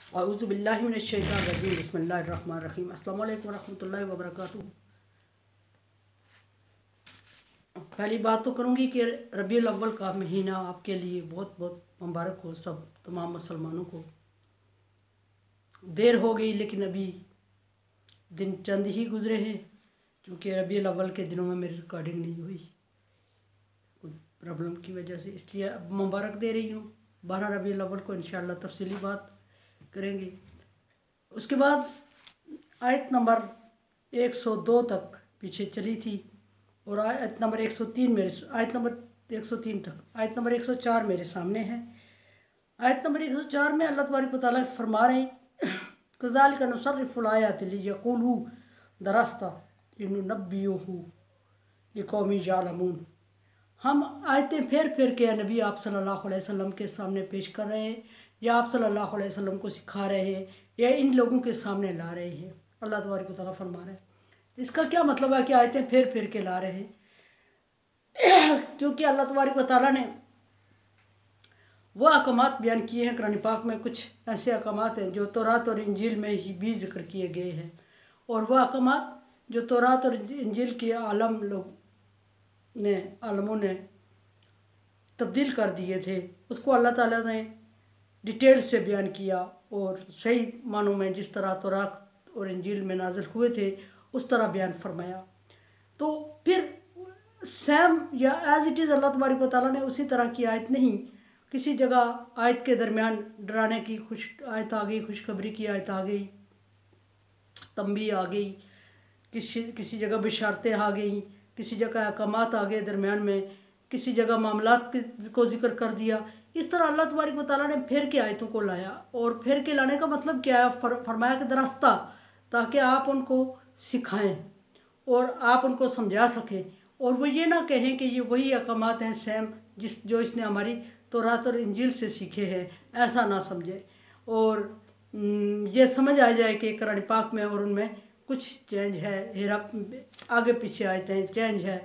औज़ु बिल्लाहि मिनश शैतानिर रजीम बिस्मिल्लाहिर रहमानिर रहीम। अस्सलामु अलैकुम रहमतुल्लाहि व बरकातुहू। पहली बात तो करूँगी कि रबीउल अव्वल का महीना आपके लिए बहुत बहुत मुबारक हो। सब तमाम मुसलमानों को देर हो गई, लेकिन अभी दिन चंद ही गुजरे हैं, क्योंकि रबीउल अव्वल के दिनों में मेरी रिकॉर्डिंग नहीं हुई कुछ प्रॉब्लम की वजह से, इसलिए अब मुबारक दे रही हूँ। 12 रबीउल अव्वल को इंशाअल्लाह तफसीली बात करेंगे। उसके बाद आयत नंबर 102 तक पीछे चली थी और आयत नंबर 103 आयत नंबर 103 तक आयत नंबर 104 मेरे सामने है। आयत नंबर 104 में अल्लाह तबारक व तआला फरमा रहे हैं, कज़ालिका नुसर्रिफुल आयाति लियक़ूलू दरस्ता लिनुनब्बियुहु लिक़ौमिन यअलमून। हम आयतें फेर फेर के नबी आप सल्लल्लाहु अलैहि वसल्लम के सामने पेश कर रहे हैं, या आप सल्लल्लाहु अलैहि वसल्लम को सिखा रहे हैं, या इन लोगों के सामने ला रहे हैं। अल्लाह तबारक व तआला फरमा रहे हैं, इसका क्या मतलब है कि आयतें फेर फेर के ला रहे हैं? क्योंकि अल्लाह तबारक व तआला ने वह अहकामात बयान किए हैं कुरान पाक में। कुछ ऐसे अहकामात हैं जो तौरात और इंजील में ही भी जिक्र किए गए हैं, और वह अहकामात जो तौरात और इंजील के आलमों ने तब्दील कर दिए थे, उसको अल्लाह ताला ने डिटेल से बयान किया और सही मानों में जिस तरह तौरात और इंजील में नाजिल हुए थे उस तरह बयान फरमाया। तो फिर सेम या एज इट इज़ अल्लाह तबारक व तआला ने उसी तरह की आयत नहीं, किसी जगह आयत के दरमियान डराने की आयत आ गई, खुशखबरी की आयत आ गई, तंबी आ गई, किसी जगह बिशारतें आ गई, किसी जगह अहकामात आ गए दरमियान में, किसी जगह मामलात को जिक्र कर दिया। इस तरह अल्लाह तबारक व तआला ने फेर के आयतों को लाया। और फेर के लाने का मतलब क्या है? फरमाया कि दरस्ता, ताकि आप उनको सिखाएं और आप उनको समझा सकें, और वो ये ना कहें कि ये वही अहकामात हैं सेम जो इसने हमारी तौरात और इंजील से सीखे हैं, ऐसा ना समझे। और ये समझ आ जाए कि कुरान पाक में और उनमें कुछ चेंज है, हेरा आगे पीछे आयते हैं, चेंज है,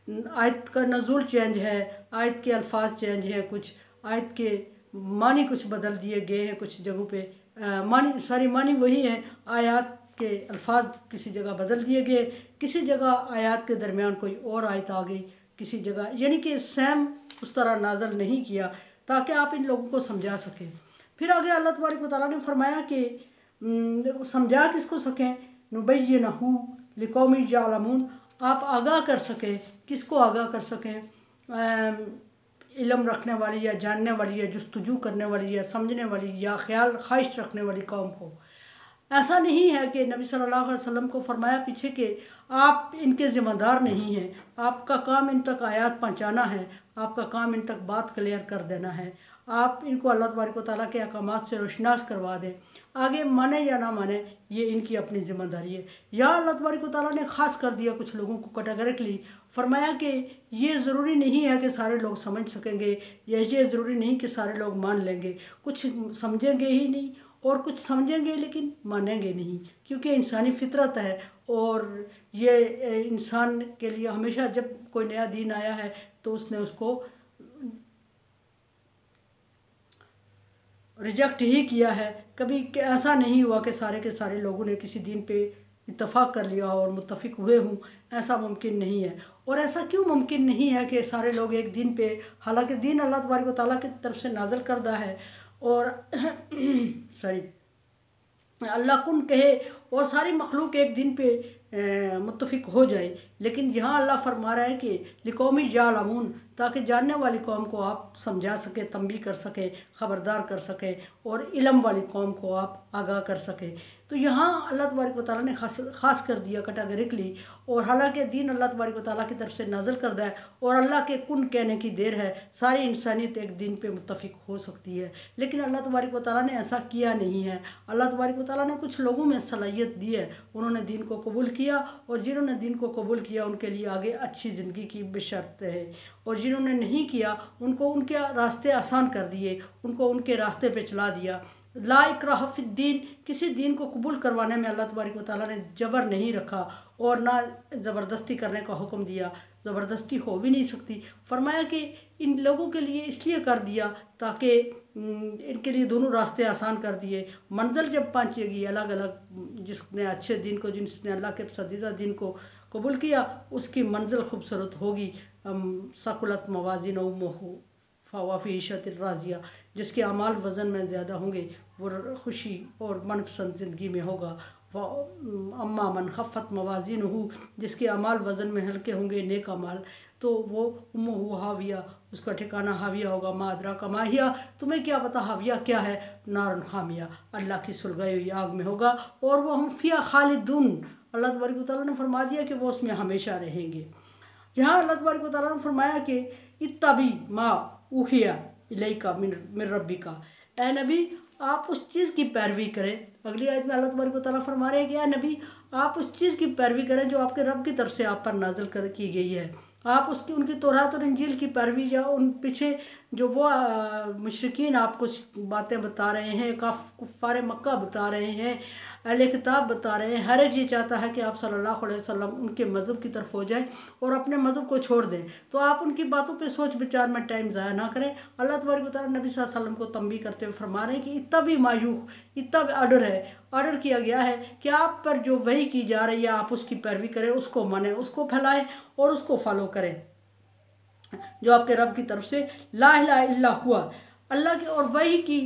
आयत का नज़ूल चेंज है, आयत के अल्फाज चेंज है, कुछ आयत के मानी कुछ बदल दिए गए हैं कुछ जगहों पे। मानी वही हैं, आयत के अल्फाज किसी जगह बदल दिए गए, किसी जगह आयत के दरमियान कोई और आयत आ गई, किसी जगह यानी कि सेम उस तरह नाजल नहीं किया, ताकि आप इन लोगों को समझा सकें। फिर आगे अल्लाह तबारक व तआला ने फरमाया कि समझा किसको सकें, नुबय्यिनहु लिक़ौमिन यअलमून, आप आगाह कर सकें। किसको आगाह कर सकें? इल्म रखने वाली या जानने वाली या जुस्तजू करने वाली या समझने वाली या ख्याल ख्वाहिश रखने वाली कौम को। ऐसा नहीं है कि नबी सल्लल्लाहु अलैहि वसल्लम को फरमाया पीछे कि आप इनके ज़िम्मेदार नहीं हैं, आपका काम इन तक आयात पहुँचाना है, आपका काम इन तक बात क्लियर कर देना है, आप इनको अल्लाह तबारक व तआला के अहकामात से रोशनास करवा दें। आगे माने या ना माने ये इनकी अपनी ज़िम्मेदारी है। या अल्लाह तबारक व तआला ने ख़ास कर दिया कुछ लोगों को कैटेगरिकली, फरमाया कि ये ज़रूरी नहीं है कि सारे लोग समझ सकेंगे, या ये ज़रूरी नहीं कि सारे लोग मान लेंगे। कुछ समझेंगे ही नहीं और कुछ समझेंगे लेकिन मानेंगे नहीं, क्योंकि इंसानी फितरत है। और ये इंसान के लिए हमेशा जब कोई नया दीन आया है तो उसने उसको रिजेक्ट ही किया है। कभी ऐसा नहीं हुआ कि सारे के सारे लोगों ने किसी दीन पे इत्तफाक़ कर लिया और मुत्तफ़िक हुए हों, ऐसा मुमकिन नहीं है। और ऐसा क्यों मुमकिन नहीं है कि सारे लोग एक दीन पे, हालांकि दीन अल्लाह तबारक व तआला की तरफ से नाज़िल करदा है और अल्लाह कुन कहे और सारी मखलूक एक दिन पे मुत्तफ़िक हो जाए, लेकिन यहाँ अल्लाह फरमा रहा है कि लिक़ौमिन यअलमून, ताकि जानने वाली कौम को आप समझा सके, तंबीह कर सके, ख़बरदार कर सके, और इल्म वाली कौम को आप आगाह कर सके। तो यहाँ अल्लाह तबारक व तआला ने ख़ास कर दिया कैटेगरिकली। और हालांकि दीन अल्लाह तबारक व तआला की तरफ से नाज़िल करदा है और अल्लाह के कुन कहने की देर है, सारी इंसानियत एक दिन पे मुत्तफ़िक हो सकती है, लेकिन अल्लाह तबारक व तआला ने ऐसा किया नहीं है। अल्लाह तबारक व तआला ने कुछ लोगों में सलाहियत दी है, उन्होंने दीन को कबूल किया, और जिन्होंने दीन को कबूल किया उनके लिए आगे अच्छी ज़िंदगी की बशर्त है, और जिन्होंने नहीं किया उनको उनके रास्ते आसान कर दिए, उनको उनके रास्ते पे चला दिया। ला इक्राह फिद्दीन, किसी दीन को कबूल करवाने में अल्लाह तबारक व तआला ने जबर नहीं रखा और ना ज़बरदस्ती करने का हुक्म दिया। ज़बरदस्ती हो भी नहीं सकती। फरमाया कि इन लोगों के लिए इसलिए कर दिया ताकि इनके लिए दोनों रास्ते आसान कर दिए। मंजिल जब पहुँचेगी अलग अलग, जिसने अच्छे दिन को, जिसने अल्लाह के पसंदीदा दिन को कबूल किया, उसकी मंजिल खूबसूरत होगी। सकुलत मवाजिन उम्मुहु फ़ी ईशत राज़िया, जिसके अमाल वज़न में ज़्यादा होंगे वो खुशी और मनपसंद ज़िंदगी में होगा। अम्मा मन खफ़त मवाजिनहु, जिसके अमाल वज़न में हल्के होंगे, नेक अमाल, तो वो उम्मुहु हाविया, उसका ठिकाना हाविया होगा। मा अदराका मा हिया, तुम्हें क्या पता हाविया क्या है? नारुन खामिया, अल्लाह की सुलगाई हुई आग में होगा। और वो हम फ़िया खालिदून, अल्लाह तबारक व तआला ने फरमा दिया कि वो उसमें हमेशा रहेंगे। यहाँ अल्लाह तबारक व तआला ने फरमाया कि इत्तबी मा उहिया इलैका मिन रब्बिका, ए नबी आप उस चीज़ की पैरवी करें। अगली आयत में अल्लाह तबारक व तआला फरमा रहे हैं कि ए नबी आप उस चीज़ की पैरवी करें जो आपके रब की तरफ से आप पर नाजिल कर की गई है। आप उसकी उनकी तौरात और इंजील की पैरवी, या उन पीछे जो वो मुशरिकीन आपको बातें बता रहे हैं, कुफ्फार मक्का बता रहे हैं, अहले किताब बता रहे हैं, हर एक ये चाहता है कि आप सल्लल्लाहु अलैहि वसल्लम उनके मज़हब की तरफ हो जाएं और अपने मज़हब को छोड़ दें। तो आप उनकी बातों पे सोच विचार में टाइम ज़ाया ना करें। अल्लाह तबारक व तआला नबी सल्लल्लाहु अलैहि वसल्लम को तंबीह करते हुए फरमा रहे हैं कि इतना भी मायूख, इतना भी ऑर्डर किया गया है कि आप पर जो वही की जा रही है आप उसकी पैरवी करें, उसको मानें, उसको फैलाएं और उसको फॉलो करें, जो आपके रब की तरफ से ला इलाहा इल्ला हुआ, अल्लाह के। और वही की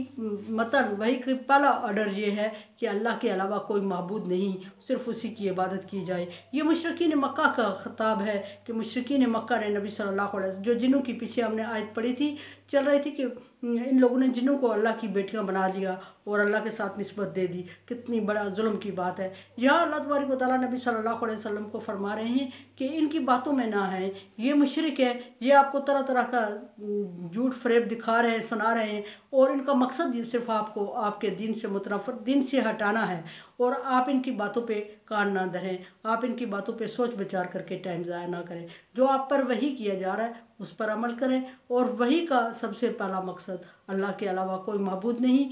मतलब वही की पहला ऑर्डर ये है कि अल्लाह के अलावा कोई माबूद नहीं, सिर्फ उसी की इबादत की जाए। ये मुशरिकीन मक्का का खिताब है कि मुशरिकीन मक्का ने नबी सल्लल्लाहु अलैहि वसल्लम, जो जिन्नों की पीछे हमने आयत पढ़ी थी, चल रही थी कि इन लोगों ने जिन्नों को अल्लाह की बेटियां बना लिया और अल्लाह के साथ निस्बत दे दी। कितनी बड़ा जुल्म की बात है। यहाँ अल्लाह तबारक व तआला नबी सल्लल्लाहु अलैहि वसल्लम को फरमा रहे हैं कि इनकी बातों में ना है, ये मुशरिक है, ये आपको तरह तरह का झूठ फरेब दिखा रहे हैं, सुना रहे हैं, और इनका मकसद ये सिर्फ आपको आपके दिन से मुतनफ़िर, दिन से हटाना है। और आप इनकी बातों पे कान ना धरें, आप इनकी बातों पे सोच विचार करके टाइम ज़ाया ना करें। जो आप पर वही किया जा रहा है उस पर अमल करें, और वही का सबसे पहला मकसद अल्लाह के अलावा कोई माबूद नहीं।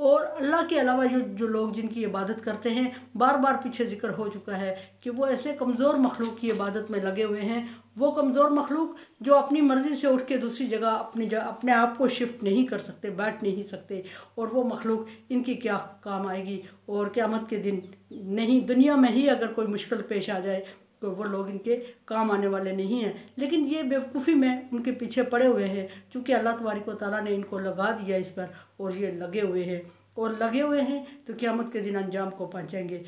और अल्लाह के अलावा जो लोग जिनकी इबादत करते हैं, बार बार पीछे जिक्र हो चुका है कि वो ऐसे कमज़ोर मखलूक की इबादत में लगे हुए हैं। वो कमज़ोर मखलूक जो अपनी मर्ज़ी से उठ के दूसरी जगह अपने आप को शिफ्ट नहीं कर सकते, बैठ नहीं सकते, और वो मखलूक इनकी क्या काम आएगी। और क़यामत के दिन नहीं, दुनिया में ही अगर कोई मुश्किल पेश आ जाए तो वो लोग इनके काम आने वाले नहीं हैं। लेकिन ये बेवकूफ़ी में उनके पीछे पड़े हुए हैं, क्योंकि अल्लाह तबारक व तआला ने इनको लगा दिया इस पर, और ये लगे हुए हैं तो क़यामत के दिन अंजाम को पहुँचेंगे।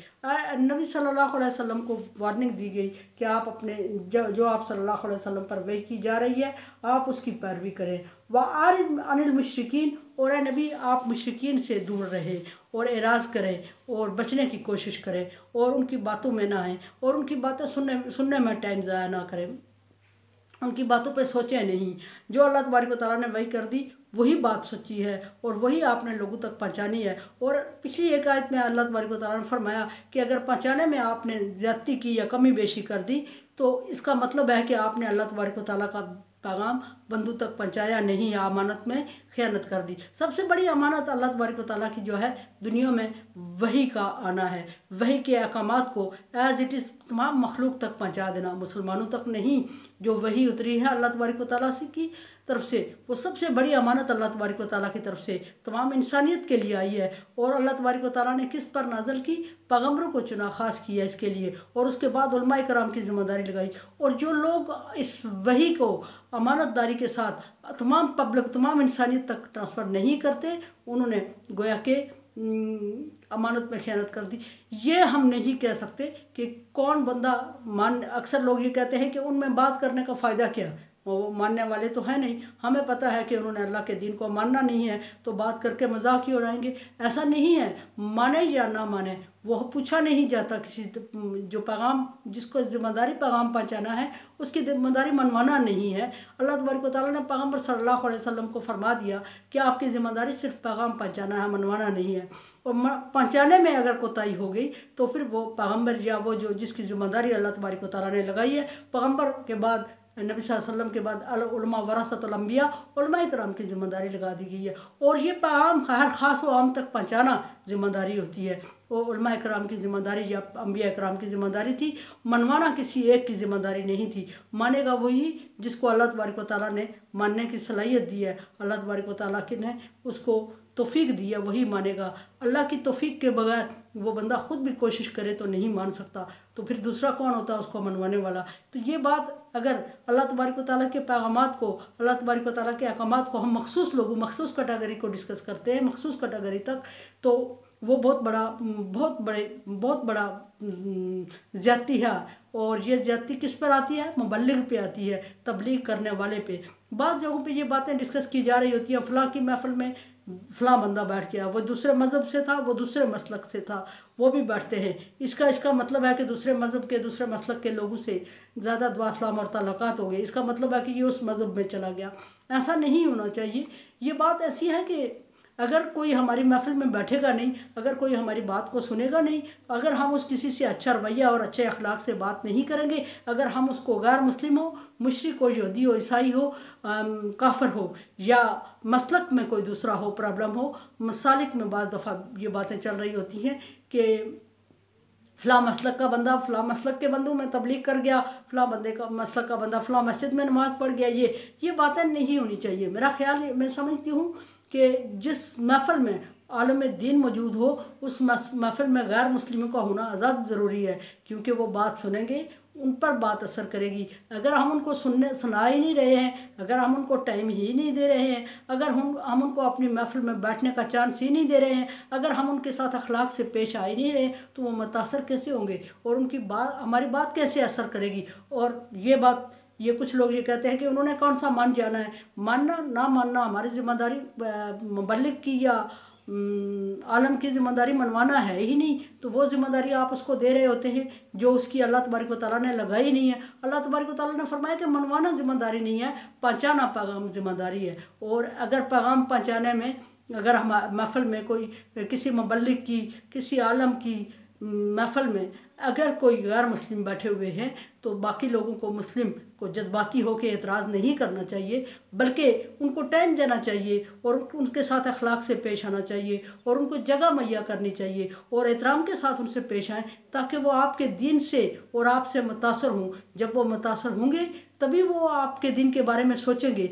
नबी सल्लल्लाहु अलैहि वसल्लम को वार्निंग दी गई कि आप अपने जो आप सल्लल्लाहु अलैहि वसल्लम पर वही की जा रही है आप उसकी पैरवी करें। व आरिज़ अनिल मुशरिकीन, और ए नबी आप मुशरिकीन से दूर रहें और एराज़ करें और बचने की कोशिश करें, और उनकी बातों में ना आएँ, और उनकी बातें सुनने में टाइम ज़ाया ना करें, उनकी बातों पे सोचें नहीं। जो अल्लाह तबारक व तआला ने वही कर दी वही बात सच्ची है, और वही आपने लोगों तक पहुंचानी है। और पिछली एक आयत में अल्लाह तबारक व तआला ने फरमाया कि अगर पहुंचाने में आपने ज़्यादती की या कमी बेशी कर दी तो इसका मतलब है कि आपने अल्लाह तबारक व तआला का पैगाम बंदों तक पहुंचाया नहीं, अमानत में ख़यानत कर दी। सबसे बड़ी अमानत अल्लाह तबारक व तआला की जो है दुनिया में वही का आना है, वही के अहकामात को एज़ इट इज़ तमाम मखलूक तक पहुंचा देना, मुसलमानों तक नहीं। जो वही उतरी है अल्लाह तबारक व तआला से की तरफ से, वो सबसे बड़ी अमानत अल्लाह तबारक व तआला की तरफ से तमाम इंसानियत के लिए आई है। और अल्लाह तबारक व तआला ने किस पर नाज़िल की? पैगम्बरों को चुना ख़ास किया इसके लिए, और उसके बाद उलमाए कराम की ज़िम्मेदारी लगाई। और जो लोग इस वही को अमानतदारी के साथ तमाम पब्लिक, तमाम इंसानियत तक ट्रांसफ़र नहीं करते, उन्होंने गोया के अमानत में ख़यानत कर दी। ये हम नहीं कह सकते कि कौन बंदा अक्सर लोग ये कहते हैं कि उनमें बात करने का फ़ायदा क्या, वो मानने वाले तो है नहीं। हमें पता है कि उन्होंने अल्लाह के दीन को मानना नहीं है, तो बात करके मजाक ही उड़ाएंगे। ऐसा नहीं है, माने या ना माने वो पूछा नहीं जाता। किसी जो पैगाम, जिसको ज़िम्मेदारी पैगाम पहुंचाना है उसकी ज़िम्मेदारी मनवाना नहीं है। अल्लाह तबारक व तआला ने पैगम्बर सल्लल्लाहु अलैहि वसल्लम को फरमा दिया कि आपकी ज़िम्मेदारी सिर्फ पैगाम पहुंचाना है, मनवाना नहीं है। और पहुंचाने में अगर कोताही हो गई तो फिर वो पैगम्बर या वो जो जिसकी ज़िम्मेदारी अल्लाह तबारक व तआला ने लगाई है, पैगम्बर के बाद नबी सल्लल्लाहु अलैहि वसल्लम के बाद अल उलमा वरासतुल अंबिया, उलमा इकराम की ज़िम्मेदारी लगा दी गई है। और ये पैगाम हर ख़ास व आम तक पहुँचाना ज़िम्मेदारी होती है। वो उलमा इकराम की ज़िम्मेदारी या अंबिया इकराम की ज़िम्मेदारी थी, मनवाना किसी एक की ज़िम्मेदारी नहीं थी। मानेगा वही जिसको अल्लाह तबारक व तआला ने मानने की सलाहियत दी है, अल्लाह तबारक व तआला ने उसको तौफीक दी है, वही मानेगा। अल्लाह की तौफीक के बगैर वो बंदा ख़ुद भी कोशिश करे तो नहीं मान सकता, तो फिर दूसरा कौन होता है उसको मनवाने वाला। तो ये बात अगर अल्लाह तबारक व तआला के पैगामात को, अल्लाह तबारक व तआला के अहकामात को हम मखसूस लोगों, मखसूस कैटेगरी को डिस्कस करते हैं, मखसूस कैटेगरी तक, तो वो बहुत बड़ा ज़्यादती है। और ये ज़्यादती किस पर आती है? मुबल्लिग पे आती है, तबलीग करने वाले पे। बाज़ जगहों पे ये बातें डिस्कस की जा रही होती हैं, फ़लाँ की महफ़िल में फ़लाँ बंदा बैठ गया, वो दूसरे मज़हब से था, वो दूसरे मसलक से था, वो भी बैठते हैं। इसका मतलब है कि दूसरे मज़हब के, दूसरे मसलक के लोगों से ज़्यादा दुआ सलाम और ताल्लुकात हो गए, इसका मतलब है कि ये उस मज़हब में चला गया। ऐसा नहीं होना चाहिए। ये बात ऐसी है कि अगर कोई हमारी महफ़िल में बैठेगा नहीं, अगर कोई हमारी बात को सुनेगा नहीं, अगर हम उस किसी से अच्छा रवैया और अच्छे अखलाक से बात नहीं करेंगे, अगर हम उसको गैर मुस्लिम हो, मुशरिक हो, यहूदी हो, ईसाई हो, काफिर हो, या मसलक में कोई दूसरा हो, प्रॉब्लम हो, मसालिक में बाज़ दफ़ा ये बातें चल रही होती हैं कि फ़लाँ मसलक का बंदा फ़लाँ मसलक के बंदों में तबलीग कर गया, फ़लाँ बंदे का मसलक का बंदा फ़लाँ मस्जिद में नमाज़ पढ़ गया। ये बातें नहीं होनी चाहिए। मेरा ख्याल मैं समझती हूँ कि जिस महफ़िल में आलम दीन मौजूद हो, उस महफ़िल में गैर मुस्लिमों का होना ज़्यादा ज़रूरी है, क्योंकि वो बात सुनेंगे, उन पर बात असर करेगी। अगर हम उनको सुना ही नहीं रहे हैं, अगर हम उनको टाइम ही नहीं दे रहे हैं, अगर हम उनको अपनी महफ़िल में बैठने का चांस ही नहीं दे रहे हैं, अगर हम उनके साथ अखलाक से पेश आ ही नहीं रहे, तो वो मुतासर कैसे होंगे और उनकी बात, हमारी बात कैसे असर करेगी। और ये कुछ लोग ये कहते हैं कि उन्होंने कौन सा मान जाना है। मानना ना मानना हमारी ज़िम्मेदारी मुबल्लिग की या आलम की ज़िम्मेदारी मनवाना है ही नहीं, तो वो ज़िम्मेदारी आप उसको दे रहे होते हैं जो उसकी अल्लाह तबारक व तआला ने लगाई नहीं है। अल्लाह तबारक व तआला ने फरमाया कि मनवाना ज़िम्मेदारी नहीं है, पहुँचाना पैगाम ज़िम्मेदारी है। और अगर पैगाम पहुँचाने में अगर हम महफ़िल में कोई किसी मुबल्लिग की, किसी आलम की महफ़िल में अगर कोई गैर मुस्लिम बैठे हुए हैं, तो बाकी लोगों को, मुस्लिम को जज्बाती होकर एतराज़ नहीं करना चाहिए, बल्कि उनको टाइम देना चाहिए और उनके साथ अखलाक से पेश आना चाहिए और उनको जगह मुहैया करनी चाहिए और एहतराम के साथ उनसे पेश आएँ, ताकि वो आपके दीन से और आपसे मुतासर हों। जब वो मुतासर होंगे तभी वो आपके दिन के बारे में सोचेंगे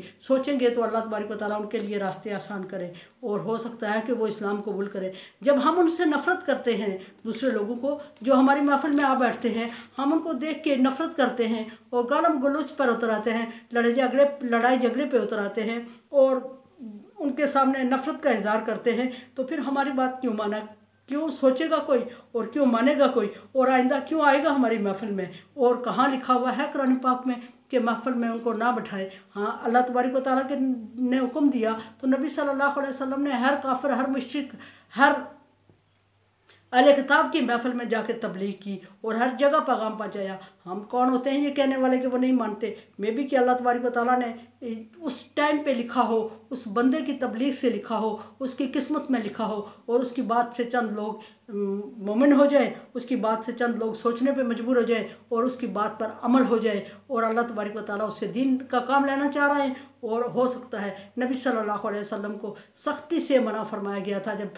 तो अल्लाह तबारक व तआला उनके लिए रास्ते आसान करें और हो सकता है कि वो इस्लाम कबूल करें। जब हम उनसे नफ़रत करते हैं, दूसरे लोगों को जो हमारी महफ़िल में आ बैठते हैं, हम उनको देख के नफ़रत करते हैं और गालम गलोच पर उतर आते हैं, लड़ाई झगड़े पे उतर आते हैं और उनके सामने नफ़रत का इज़हार करते हैं, तो फिर हमारी बात क्यों माना, क्यों सोचेगा कोई और क्यों मानेगा कोई और आइंदा क्यों आएगा हमारी महफ़िल में। और कहाँ लिखा हुआ है कुरान पाक में कि महफ़िल में उनको ना बैठाएं। हाँ, अल्लाह तबारक व तआला ने हुक्म दिया तो नबी सल्लल्लाहु अलैहि वसल्लम ने हर काफिर, हर मुश्रिक, हर अहले किताब की महफ़िल में जाके तबलीग की और हर जगह पैगाम पहुँचाया। हम कौन होते हैं ये कहने वाले कि वो नहीं मानते। मे भी कि अल्लाह तबारक व तआला ने उस टाइम पे लिखा हो, उस बंदे की तबलीग से लिखा हो, उसकी किस्मत में लिखा हो और उसकी बात से चंद लोग मोमिन हो जाए, उसकी बात से चंद लोग सोचने पे मजबूर हो जाए और उसकी बात पर अमल हो जाए और अल्लाह तबारक व तआला उससे दीन का काम लेना चाह रहे हैं। और हो सकता है नबी सल्लल्लाहु अलैहि वसल्लम को सख्ती से मना फरमाया गया था जब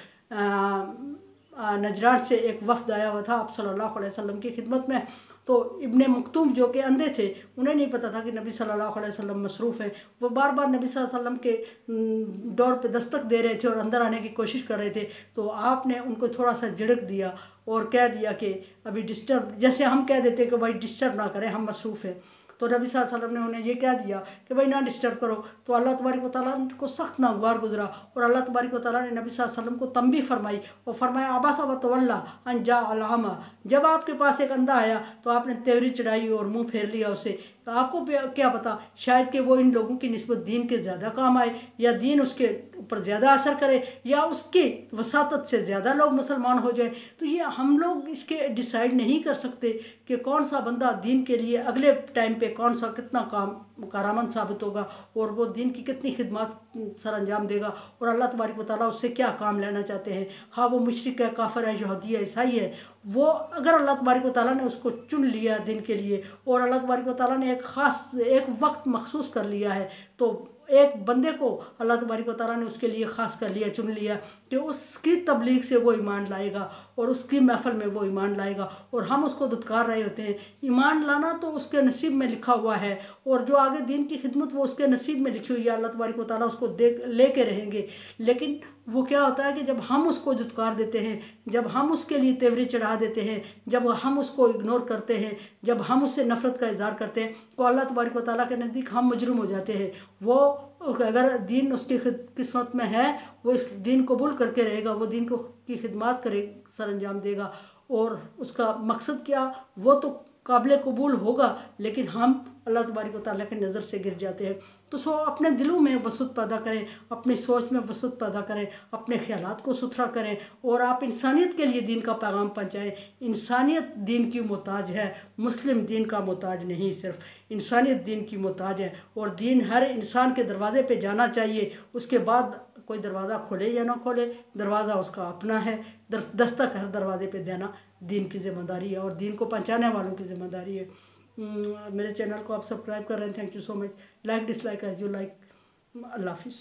नजरान से एक वफ़द आया हुआ था आप सल्लल्लाहु अलैहि वसल्लम की खिदमत में, तो इब्ने मक्तूम जो कि अंधे थे, उन्हें नहीं पता था कि नबी सल्लल्लाहु अलैहि वसल्लम मसरूफ़ हैं। वो बार बार नबी सल्लल्लाहु अलैहि वसल्लम के डोर पे दस्तक दे रहे थे और अंदर आने की कोशिश कर रहे थे, तो आपने उनको थोड़ा सा झिड़क दिया और कह दिया कि अभी डिस्टर्ब, जैसे हम कह देते कि भाई डिस्टर्ब ना करें, हम मसरूफ़ हैं। तो नबी सल्लल्लाहु अलैहि वसल्लम ने उन्हें ये कह दिया कि भाई ना डिस्टर्ब करो, तो अल्लाह तबारक व तआला को सख्त नागवार गुजरा और अल्लाह तबारक व तआला ने नबी सल्लल्लाहु अलैहि वसल्लम को तंबीह फरमाई और फरमाया अबसा व तवल्ला अन जा अल-अमा, जब आपके पास एक अंधा आया तो आपने तेवरी चढ़ाई और मुंह फेर लिया उससे। तो आपको क्या पता, शायद कि वो इन लोगों की निस्बत दीन के ज़्यादा काम आए या दीन उसके ऊपर ज़्यादा असर करे या उसकी वसातत से ज़्यादा लोग मुसलमान हो जाए। तो ये हम लोग इसके डिसाइड नहीं कर सकते कि कौन सा बंदा दीन के लिए अगले टाइम पे कौन सा कितना कारआमद साबित होगा और वो दीन की कितनी खिदमत सर अंजाम देगा और अल्लाह तबारक व तआला उससे क्या काम लेना चाहते हैं। हाँ, वो मुशरिक है, काफिर है, यहूदी है, ईसाई है वो अगर अल्लाह तबारक व तआला ने उसको चुन लिया दिन के लिए और अल्लाह तबारक व तआला ने एक ख़ास एक वक्त मखसूस कर लिया है, तो एक बंदे को अल्लाह तबारक व तआला ने उसके लिए ख़ास कर लिया, चुन लिया कि उसकी तबलीग से वो ईमान लाएगा और उसकी महफ़िल में वो ईमान लाएगा और हम उसको दुत्कार रहे होते हैं। ईमान लाना तो उसके नसीब में लिखा हुआ है और जो आगे दीन की खिदमत वो उसके नसीब में लिखी हुई है, अल्लाह तबारक व तआला उसको देख लेके रहेंगे। लेकिन वो क्या होता है कि जब हम उसको दुत्कार देते हैं, जब हम उसके लिए तेवरी चढ़ा देते हैं, जब हम उसको इग्नोर करते हैं, जब हम उससे नफ़रत का इज़हार करते हैं, तो अल्लाह तबारक व तआला के नज़दीक हम मुजरिम हो जाते हैं। वो अगर दीन उसकी किस्मत में है, वो इस दीन कबूल करके रहेगा, वो दीन को की खिदमत करे सर अंजाम देगा और उसका मकसद क्या वो तो काबिल कबूल होगा, लेकिन हम अल्लाह तबारक व तआला की नज़र से गिर जाते हैं। तो अपने दिलों में वसअत पैदा करें, अपनी सोच में वसअत पैदा करें, अपने ख्यालात को सुथरा करें और आप इंसानियत के लिए दीन का पैगाम पहुँचाएँ। इंसानियत दीन की मोहताज है, मुस्लिम दीन का मोहताज नहीं, सिर्फ इंसानियत दीन की मोहताज है और दीन हर इंसान के दरवाज़े पे जाना चाहिए। उसके बाद कोई दरवाज़ा खोले या ना खोले, दरवाज़ा उसका अपना है, दस्तक हर दरवाजे पे देना दीन की ज़िम्मेदारी है और दीन को पहुँचाने वालों की ज़िम्मेदारी है। मेरे चैनल को आप सब्सक्राइब कर रहे हैं, thank you so much. Like dislike as you like. अल्लाह हाफिज़।